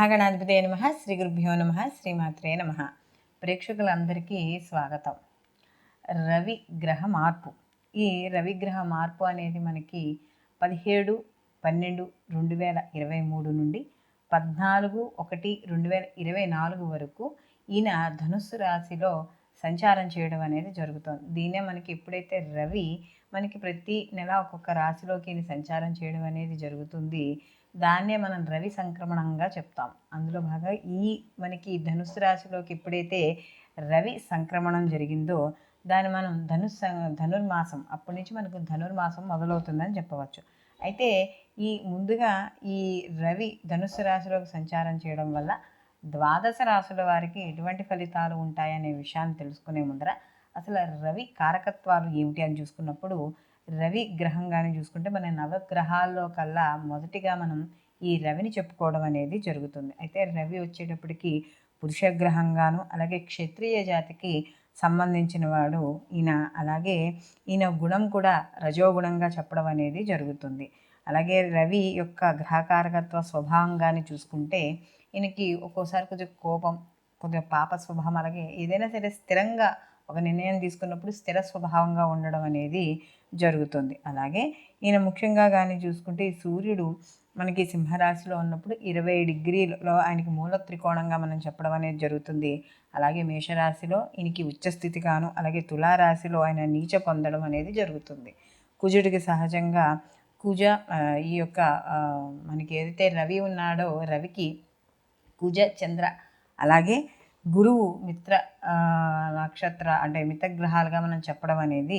మహాగణాధిపతయ నమః. శ్రీ గురుభ్యో నమః. శ్రీమాత్రే నమః. ప్రేక్షకులందరికీ స్వాగతం. రవి గ్రహ మార్పు. ఈ రవిగ్రహ మార్పు అనేది మనకి 17/12/2023 నుండి 14/1/2024 వరకు ఈయన ధనుస్సు రాశిలో సంచారం చేయడం అనేది జరుగుతుంది. దీన్నే మనకి ఎప్పుడైతే రవి మనకి ప్రతి నెల ఒక్కొక్క రాశిలోకి ఈయన సంచారం చేయడం అనేది జరుగుతుంది, దాన్నే మనం రవి సంక్రమణంగా చెప్తాం. అందులో భాగంగా మనకి ధనుస్సు రాశిలోకి ఎప్పుడైతే రవి సంక్రమణం జరిగిందో దాన్ని మనం ధనుర్మాసం, అప్పటి నుంచి మనకు ధనుర్మాసం మొదలవుతుందని చెప్పవచ్చు. అయితే ముందుగా ఈ రవి ధనుస్సు రాశిలోకి సంచారం చేయడం వల్ల ద్వాదశ రాశుల వారికి ఎటువంటి ఫలితాలు ఉంటాయనే విషయాన్ని తెలుసుకునే ముందర అసలు రవి కారకత్వాలు ఏమిటి అని చూసుకున్నప్పుడు, రవి గ్రహంగానే చూసుకుంటే మన నవగ్రహాల్లో కల్లా మొదటిగా మనం ఈ రవిని చెప్పుకోవడం అనేది జరుగుతుంది. అయితే రవి వచ్చేటప్పటికి పురుష గ్రహంగాను, అలాగే క్షత్రియ జాతికి సంబంధించిన వాడు ఈయన. అలాగే ఈయన గుణం కూడా రజోగుణంగా చెప్పడం అనేది జరుగుతుంది. అలాగే రవి యొక్క గ్రహకారకత్వ స్వభావంగాని చూసుకుంటే ఈయనకి ఒక్కోసారి కొంచెం కోపం, కొద్దిగా పాప స్వభావం, అలాగే ఏదైనా సరే స్థిరంగా ఒక నిర్ణయం తీసుకున్నప్పుడు స్థిర స్వభావంగా ఉండడం అనేది జరుగుతుంది. అలాగే ఈయన ముఖ్యంగా కానీ చూసుకుంటే ఈ సూర్యుడు మనకి సింహరాశిలో ఉన్నప్పుడు 20 డిగ్రీలలో ఆయనకి మూల త్రికోణంగా మనం చెప్పడం అనేది జరుగుతుంది. అలాగే మేషరాశిలో ఈయనకి ఉచ్చస్థితిగాను, అలాగే తులారాశిలో ఆయన నీచ పొందడం అనేది జరుగుతుంది. కుజుడికి సహజంగా ఈ యొక్క మనకి ఏదైతే రవి ఉన్నాడో రవికి కుజ చంద్ర అలాగే గురువు మిత్ర నక్షత్ర అంటే మిత్రగ్రహాలుగా మనం చెప్పడం అనేది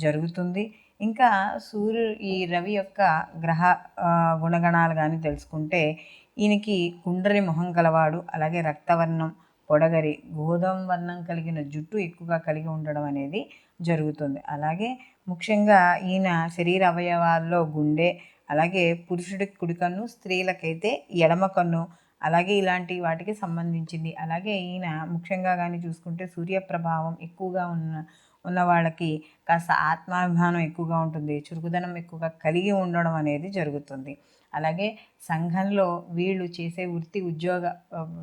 జరుగుతుంది. ఇంకా ఈ రవి యొక్క గ్రహ గుణగణాలు కానీ తెలుసుకుంటే ఈయనకి కుండ్రని మొహం గలవాడు, అలాగే రక్తవర్ణం, పొడగరి గోధుమ వర్ణం కలిగిన జుట్టు ఎక్కువగా కలిగి ఉండడం అనేది జరుగుతుంది. అలాగే ముఖ్యంగా ఈయన శరీర అవయవాల్లో గుండె, అలాగే పురుషుడికి కుడి కన్ను, స్త్రీలకైతే ఎడమ కన్ను, అలాగే ఇలాంటి వాటికి సంబంధించింది. అలాగే ఈయన ముఖ్యంగా కానీ చూసుకుంటే సూర్యప్రభావం ఎక్కువగా ఉన్న వాళ్ళకి కాస్త ఆత్మాభిమానం ఎక్కువగా ఉంటుంది, చురుకుదనం ఎక్కువగా కలిగి ఉండడం అనేది జరుగుతుంది. అలాగే సంఘంలో వీళ్ళు చేసే వృత్తి ఉద్యోగ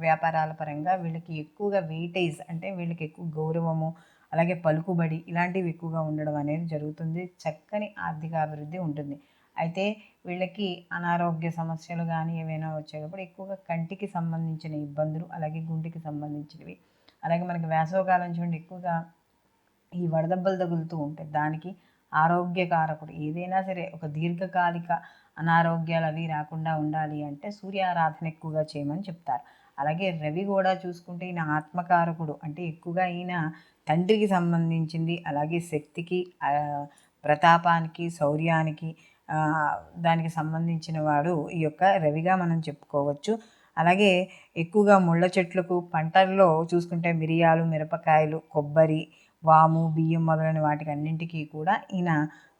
వ్యాపారాల పరంగా వీళ్ళకి ఎక్కువగా వెయిటేజ్, అంటే వీళ్ళకి ఎక్కువ గౌరవము, అలాగే పలుకుబడి ఇలాంటివి ఎక్కువగా ఉండడం అనేది జరుగుతుంది. చక్కని ఆర్థికాభివృద్ధి ఉంటుంది. అయితే వీళ్ళకి అనారోగ్య సమస్యలు కానీ ఏవైనా వచ్చేటప్పుడు ఎక్కువగా కంటికి సంబంధించిన ఇబ్బందులు, అలాగే గుండెకి సంబంధించినవి, అలాగే మనకి వేసవకాలం చూడండి ఎక్కువగా ఈ వడదెబ్బలు తగులుతూ ఉంటాయి. దానికి ఆరోగ్యకారకుడు ఏదైనా సరే ఒక దీర్ఘకాలిక అనారోగ్యాలు అవి రాకుండా ఉండాలి అంటే సూర్యారాధన ఎక్కువగా చేయమని చెప్తారు. అలాగే రవి కూడా చూసుకుంటే ఈయన ఆత్మకారకుడు, అంటే ఎక్కువగా ఈయన తండ్రికి సంబంధించింది, అలాగే శక్తికి, ప్రతాపానికి, శౌర్యానికి దానికి సంబంధించిన వాడు ఈ యొక్క రవిగా మనం చెప్పుకోవచ్చు. అలాగే ఎక్కువగా ముళ్ళ చెట్లకు పంటల్లో చూసుకుంటే మిరియాలు, మిరపకాయలు, కొబ్బరి, వాము, బియ్యం మొదలైన వాటికి అన్నింటికీ కూడా ఈయన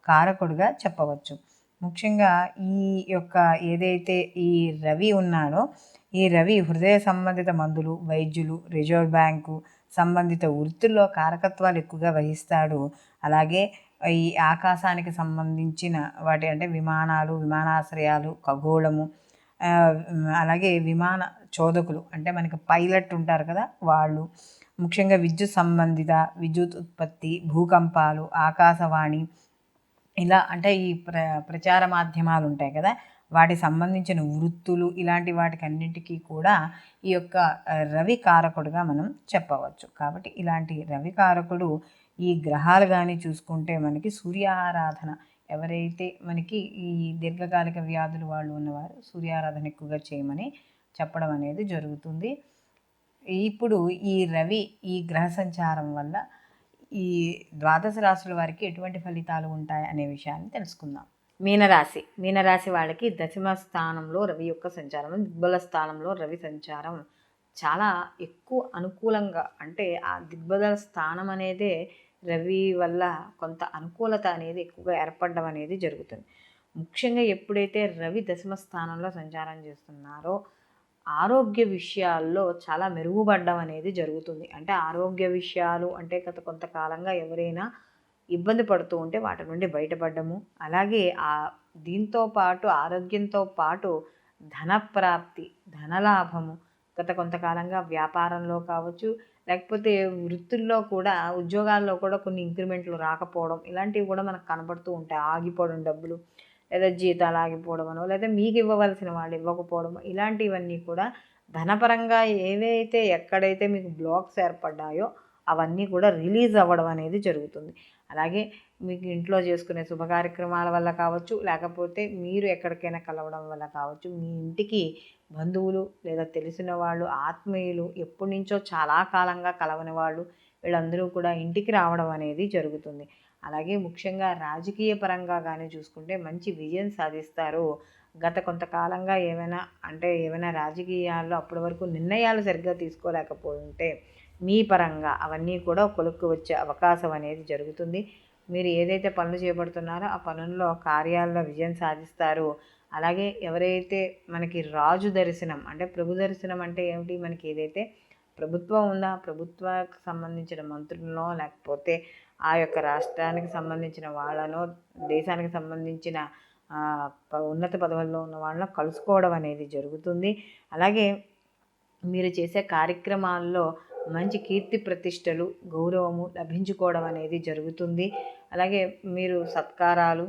కారకుడుగా చెప్పవచ్చు. ముఖ్యంగా ఈ యొక్క ఏదైతే ఈ రవి ఉన్నాడో ఈ రవి హృదయ సంబంధిత మందులు, వైద్యులు, రిజర్వ్ బ్యాంకు సంబంధిత వృత్తుల్లో కారకత్వాలు ఎక్కువగా వహిస్తాడు. అలాగే ఈ ఆకాశానికి సంబంధించిన వాటి అంటే విమానాలు, విమానాశ్రయాలు, ఖగోళము, అలాగే విమాన చోదకులు అంటే మనకి పైలట్ ఉంటారు కదా వాళ్ళు, ముఖ్యంగా విద్యుత్ సంబంధిత విద్యుత్ ఉత్పత్తి, భూకంపాలు, ఆకాశవాణి, ఇలా అంటే ఈ ప్రచార మాధ్యమాలు ఉంటాయి కదా వాటికి సంబంధించిన వృత్తులు, ఇలాంటి వాటికి అన్నింటికీ కూడా ఈ యొక్క రవి కారకుడుగా మనం చెప్పవచ్చు. కాబట్టి ఇలాంటి రవి కారకుడు ఈ గ్రహాలు కానీ చూసుకుంటే మనకి సూర్యారాధన, ఎవరైతే మనకి ఈ దీర్ఘకాలిక వ్యాధులు వాళ్ళు ఉన్నవారు సూర్యారాధన ఎక్కువగా చేయమని చెప్పడం అనేది జరుగుతుంది. ఇప్పుడు ఈ రవి ఈ గ్రహ సంచారం వల్ల ఈ ద్వాదశ రాశుల వారికి ఎటువంటి ఫలితాలు ఉంటాయి అనే విషయాన్ని తెలుసుకుందాం. మీనరాశి వాళ్ళకి దశమ స్థానంలో రవి యొక్క సంచారం, దిగ్బల స్థానంలో రవి సంచారం చాలా ఎక్కువ అనుకూలంగా, అంటే ఆ దిగ్బల స్థానం అనేదే రవి వల్ల కొంత అనుకూలత అనేది ఎక్కువగా ఏర్పడడం అనేది జరుగుతుంది. ముఖ్యంగా ఎప్పుడైతే రవి దశమ స్థానంలో సంచారం చేస్తున్నారో ఆరోగ్య విషయాల్లో చాలా మెరుగుపడడం అనేది జరుగుతుంది. అంటే ఆరోగ్య విషయాలు అంటే గత కొంతకాలంగా ఎవరైనా ఇబ్బంది పడుతూ ఉంటే వాటి నుండి బయటపడము, అలాగే దీంతో పాటు ఆరోగ్యంతో పాటు ధనప్రాప్తి, ధనలాభము, గత కొంతకాలంగా వ్యాపారంలో కావచ్చు, లేకపోతే వృత్తుల్లో కూడా ఉద్యోగాల్లో కూడా కొన్ని ఇంక్రిమెంట్లు రాకపోవడం ఇలాంటివి కూడా మనకు కనబడుతూ ఉంటాయి. ఆగిపోవడం డబ్బులు, లేదా జీతాలు ఆగిపోవడమనో, లేదా మీకు ఇవ్వవలసిన వాళ్ళు ఇవ్వకపోవడమో, ఇలాంటివన్నీ కూడా ధనపరంగా ఏవైతే ఎక్కడైతే మీకు బ్లాక్స్ ఏర్పడ్డాయో అవన్నీ కూడా రిలీజ్ అవ్వడం అనేది జరుగుతుంది. అలాగే మీకు ఇంట్లో చేసుకునే శుభ కార్యక్రమాల వల్ల కావచ్చు, లేకపోతే మీరు ఎక్కడికైనా కలవడం వల్ల కావచ్చు, మీ ఇంటికి బంధువులు లేదా తెలిసిన వాళ్ళు, ఆత్మీయులు, ఎప్పటి నుంచో చాలా కాలంగా కలవని వాళ్ళు, వీళ్ళందరూ కూడా ఇంటికి రావడం అనేది జరుగుతుంది. అలాగే ముఖ్యంగా రాజకీయ పరంగా కానీ చూసుకుంటే మంచి విజయం సాధిస్తారు. గత కొంతకాలంగా ఏమైనా రాజకీయాల్లో అప్పటి వరకు నిర్ణయాలు సరిగ్గా తీసుకోలేకపోతుంటే మీ పరంగా అవన్నీ కూడా కొలుక్కు వచ్చే అవకాశం అనేది జరుగుతుంది. మీరు ఏదైతే పనులు చేపడుతున్నారో ఆ పనుల్లో కార్యాల్లో విజయం సాధిస్తారు. అలాగే ఎవరైతే మనకి రాజు దర్శనం అంటే ప్రభు దర్శనం అంటే ఏమిటి, మనకి ఏదైతే ప్రభుత్వం ఉందా, ప్రభుత్వానికి సంబంధించిన మంత్రులనో, లేకపోతే ఆ యొక్క రాష్ట్రానికి సంబంధించిన వాళ్ళనో, దేశానికి సంబంధించిన ఉన్నత పదవుల్లో ఉన్న వాళ్ళని కలుసుకోవడం అనేది జరుగుతుంది. అలాగే మీరు చేసే కార్యక్రమాల్లో మంచి కీర్తి ప్రతిష్టలు, గౌరవము లభించుకోవడం అనేది జరుగుతుంది. అలాగే మీరు సత్కారాలు,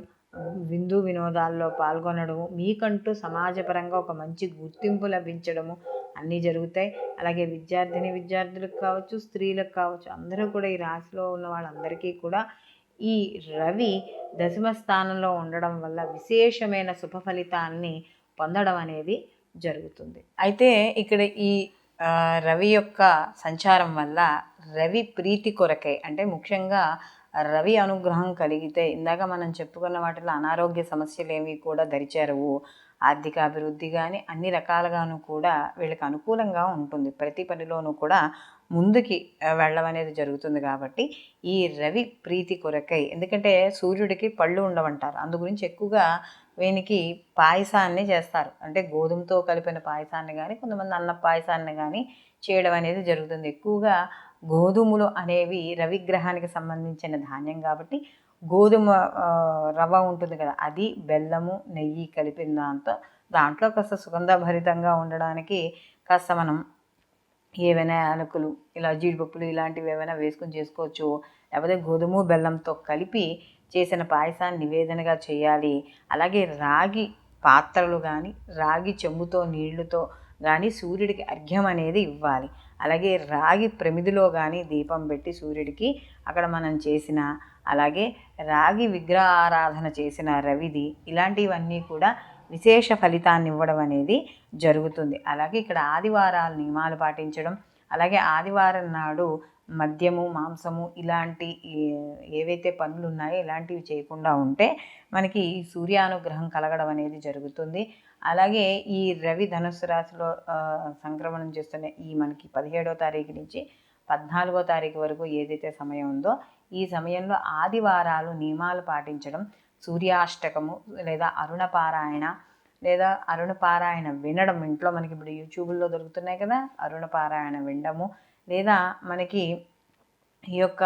విందు వినోదాల్లో పాల్గొనడము, మీకంటూ సమాజపరంగా ఒక మంచి గుర్తింపు లభించడము అన్నీ జరుగుతాయి. అలాగే విద్యార్థులకు కావచ్చు, స్త్రీలకు కావచ్చు, అందరూ కూడా ఈ రాశిలో ఉన్న వాళ్ళందరికీ కూడా ఈ రవి దశమ స్థానంలో ఉండడం వల్ల విశేషమైన శుభ ఫలితాన్ని పొందడం అనేది జరుగుతుంది. అయితే ఇక్కడ ఈ రవి యొక్క సంచారం వల్ల రవి ప్రీతి కొరకై, అంటే ముఖ్యంగా రవి అనుగ్రహం కలిగితే ఇందాక మనం చెప్పుకున్న వాటిలో అనారోగ్య సమస్యలు ఏవి కూడా దరిచేరవు. ఆర్థిక అభివృద్ధి కానీ అన్ని రకాలుగాను కూడా వీళ్ళకి అనుకూలంగా ఉంటుంది. ప్రతి పనిలోనూ కూడా ముందుకి వెళ్ళడం అనేది జరుగుతుంది. కాబట్టి ఈ రవి ప్రీతి కొరకై, ఎందుకంటే సూర్యుడికి పళ్ళు ఉండవంటారు, అందు గురించి ఎక్కువగా వీనికి పాయసాన్ని చేస్తారు. అంటే గోధుమతో కలిపిన పాయసాన్ని కానీ, కొంతమంది అన్న పాయసాన్ని కానీ చేయడం అనేది జరుగుతుంది. ఎక్కువగా గోధుమలు అనేవి రవిగ్రహానికి సంబంధించిన ధాన్యం కాబట్టి గోధుమ రవ్వ ఉంటుంది కదా, అది బెల్లము నెయ్యి కలిపిన దాంట్లో కాస్త సుగంధభరితంగా ఉండడానికి కాస్త మనం ఏవైనా యాలకులు, ఇలా జీడిపప్పులు ఇలాంటివి ఏమైనా వేసుకొని చేసుకోవచ్చు. లేకపోతే గోధుమ బెల్లంతో కలిపి చేసిన పాయసాన్ని నివేదనగా చేయాలి. అలాగే రాగి పాత్రలు కానీ, రాగి చెంబుతో నీళ్లతో కానీ సూర్యుడికి అర్ఘ్యం అనేది ఇవ్వాలి. అలాగే రాగి ప్రమిదిలో కానీ దీపం పెట్టి సూర్యుడికి అక్కడ మనం చేసిన, అలాగే రాగి విగ్రహ ఆరాధన చేసిన రవిది, ఇలాంటివన్నీ కూడా విశేష ఫలితాన్ని ఇవ్వడం అనేది జరుగుతుంది. అలాగే ఇక్కడ ఆదివారాలు నియమాలు పాటించడం, అలాగే ఆదివారం నాడు మద్యము, మాంసము ఇలాంటి ఏవైతే పనులు ఉన్నాయో ఇలాంటివి చేయకుండా ఉంటే మనకి సూర్యానుగ్రహం కలగడం అనేది జరుగుతుంది. అలాగే ఈ రవి ధనుస్సు రాశిలో సంక్రమణం చేస్తున్న ఈ మనకి 17వ తారీఖు నుంచి 14వ తారీఖు వరకు ఏదైతే సమయం ఉందో ఈ సమయంలో ఆదివారాలు నియమాలు పాటించడం, సూర్యాష్టకము లేదా అరుణపారాయణ వినడం, ఇంట్లో మనకి ఇప్పుడు యూట్యూబ్లో దొరుకుతున్నాయి కదా, అరుణపారాయణ వినడము, లేదా మనకి ఈ యొక్క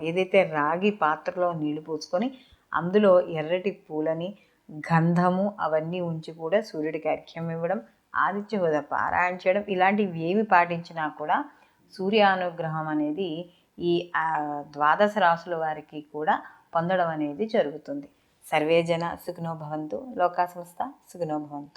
ఏదైతే రాగి పాత్రలో నీళ్లు పోసుకొని అందులో ఎర్రటి పూలని, గంధము అవన్నీ ఉంచి కూడా సూర్యుడికి అర్ఘ్యం ఇవ్వడం, ఆదిత్య హృదయ పారాయణ చేయడం, ఇలాంటివి ఏమి పాటించినా కూడా సూర్యానుగ్రహం అనేది ఈ ద్వాదశ రాశుల వారికి కూడా పొందడం అనేది జరుగుతుంది. సర్వే జన సుఖినో భవంతు, లోకా సమస్త సుఖినో భవంతు.